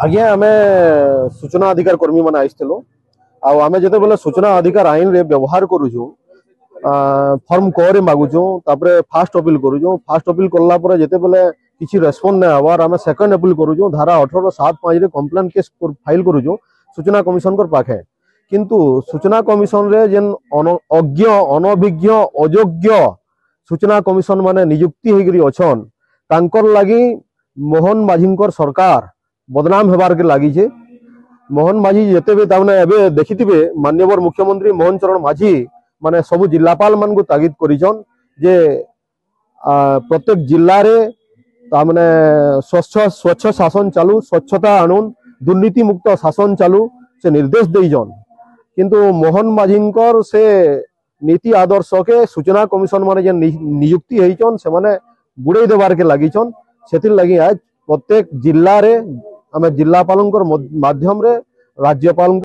आज्ञा आमे सूचना अधिकार कर्मी मैंने आईलु आमे जिते बेले सूचना अधिकार आईन रे व्यवहार करूँ फॉर्म क मागुचु फास्ट अपील करूँ फास्ट अपील कला जिते बेले किसी रेस्पॉन्स ना हबार आमे सेकंड अपील करूँ धारा 18(7)(5) रे कंप्लेंट केस फाइल करूँ सूचना कमिशन कर पाखे किंतु सूचना कमिशन रे जेन अज्ञ अनभिज्ञ अयोग्य सूचना कमिशन माने नियुक्ति होगी अच्छन तांकर लगी मोहन माझी सरकार बदनाम होबार के लगी छे। मोहन माझी जिते भी तामने एबे देखिथिबे माननीय मुख्यमंत्री मोहन चरण माझी माने सबु जिलापाल मान को तागिद करिछन जे प्रत्येक जिल्ला रे तामने स्वच्छ शासन चालू स्वच्छता आणुन दुर्नीति मुक्त शासन चालू से निर्देश देइजन किंतु मोहन माझींकर से नीति आदर्श के सूचना कमिशन माने जे नियुक्ति होइछन से माने बुड़े देबार के लागिछन सेतिर लगी आज प्रत्येक जिल्ला रे आमे जिल्लापालंकर माध्यम रे राज्यपाल